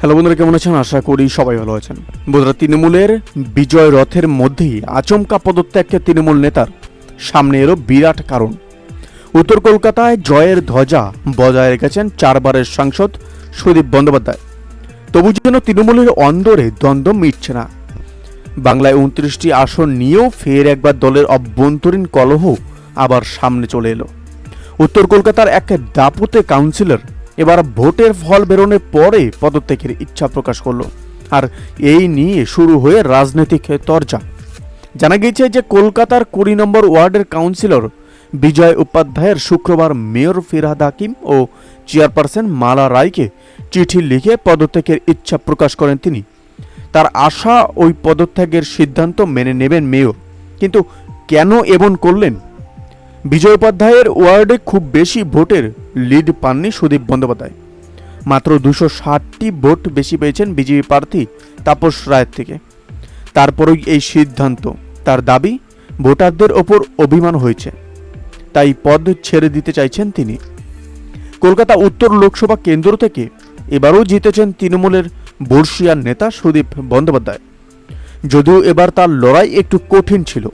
Hello বন্ধুরা, কেমন আছেন? আশা করি সবাই ভালো আছেন। বন্ধুরা, তৃণমূলের বিজয় রথের মধ্যেই আচমকা পদত্যাগকে তৃণমূল নেতার সামনে এলো বিরাট কারণ। উত্তর কলকাতায় জয়ের ধ্বজা বজায় রেখেছেন চারবারের সাংসদ সুদীপ বন্দ্যোপাধ্যায়। তবু যেন তৃণমূলের অন্দরে দ্বন্দ্ব মিটছে না। বাংলায় 29টি আসন নিয়েও ফের একবার দলের অভ্যন্তরীণ কলহ আবার সামনে চলে এলো। উত্তর কলকাতার এক দাপুটে কাউন্সিলর এবার ভোটের ফল বেরোনোর পরে পদত্যাগের ইচ্ছা প্রকাশ করলো, আর এই নিয়ে শুরু হয়ে রাজনৈতিক তরজা। জানা গিয়েছে যে কলকাতার 20 নম্বর ওয়ার্ডের কাউন্সিলর বিজয় উপাধ্যায়ের শুক্রবার মেয়র ফিরহাদ হাকিম ও চেয়ারপারসন মালা রায়কে চিঠি লিখে পদত্যাগের ইচ্ছা প্রকাশ করেন তিনি। তার আশা ওই পদত্যাগের সিদ্ধান্ত মেনে নেবেন মেয়র। কিন্তু কেন এমন করলেন? বিজয় উপাধ্যায়ের ওয়ার্ডে খুব বেশি ভোটের লিড পাননি সুদীপ বন্দ্যোপাধ্যায়। মাত্র 260টি ভোট বেশি পেয়েছেন বিজেপি প্রার্থী তাপস রায়ের থেকে। তারপরেই এই সিদ্ধান্ত। তার দাবি, ভোটারদের ওপর অভিমান হয়েছে, তাই পদ ছেড়ে দিতে চাইছেন তিনি। কলকাতা উত্তর লোকসভা কেন্দ্র থেকে এবারও জিতেছেন তৃণমূলের বর্ষিয়ান নেতা সুদীপ বন্দ্যোপাধ্যায়। যদিও এবার তার লড়াই একটু কঠিন ছিল।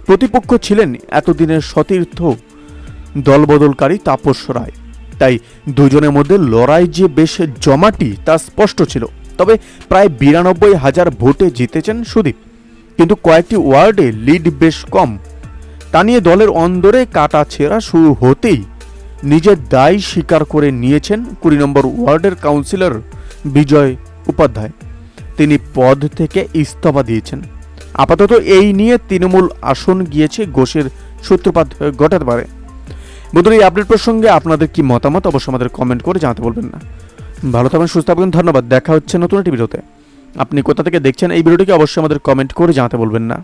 প্রতিপক্ষ ছিলেন এতদিনের সতীর্থ দলবদলকারী তাপস রায়। তাই দুজনের মধ্যে লড়াই যে বেশ জমাটি তা স্পষ্ট ছিল। তবে প্রায় 92,000 ভোটে জিতেছেন সুদীপ, কিন্তু কয়েকটি ওয়ার্ডে লিড বেশ কম। তা নিয়ে দলের অন্দরে কাটা ছেঁড়া শুরু হতেই নিজের দায় স্বীকার করে নিয়েছেন 20 নম্বর ওয়ার্ডের কাউন্সিলর বিজয় উপাধ্যায়। তিনি পদ থেকে ইস্তফা দিয়েছেন। আপাতত এই নিয়ে তৃণমূল আসন গিয়েছে ঘোষের সূত্রপাত ঘটাতে পারে। বন্ধুরা, এই আপডেট প্রসঙ্গে আপনাদের কি মতামত অবশ্যই আমাদের কমেন্ট করে জানাতে বলবেন না। ভালো থাকবেন, সুস্থ থাকবেন, ধন্যবাদ। দেখা হচ্ছে নতুন একটি ভিডিওতে। আপনি কোথা থেকে দেখছেন এই ভিডিওটিকে অবশ্যই আমাদের কমেন্ট করে জানাতে বলবেন না।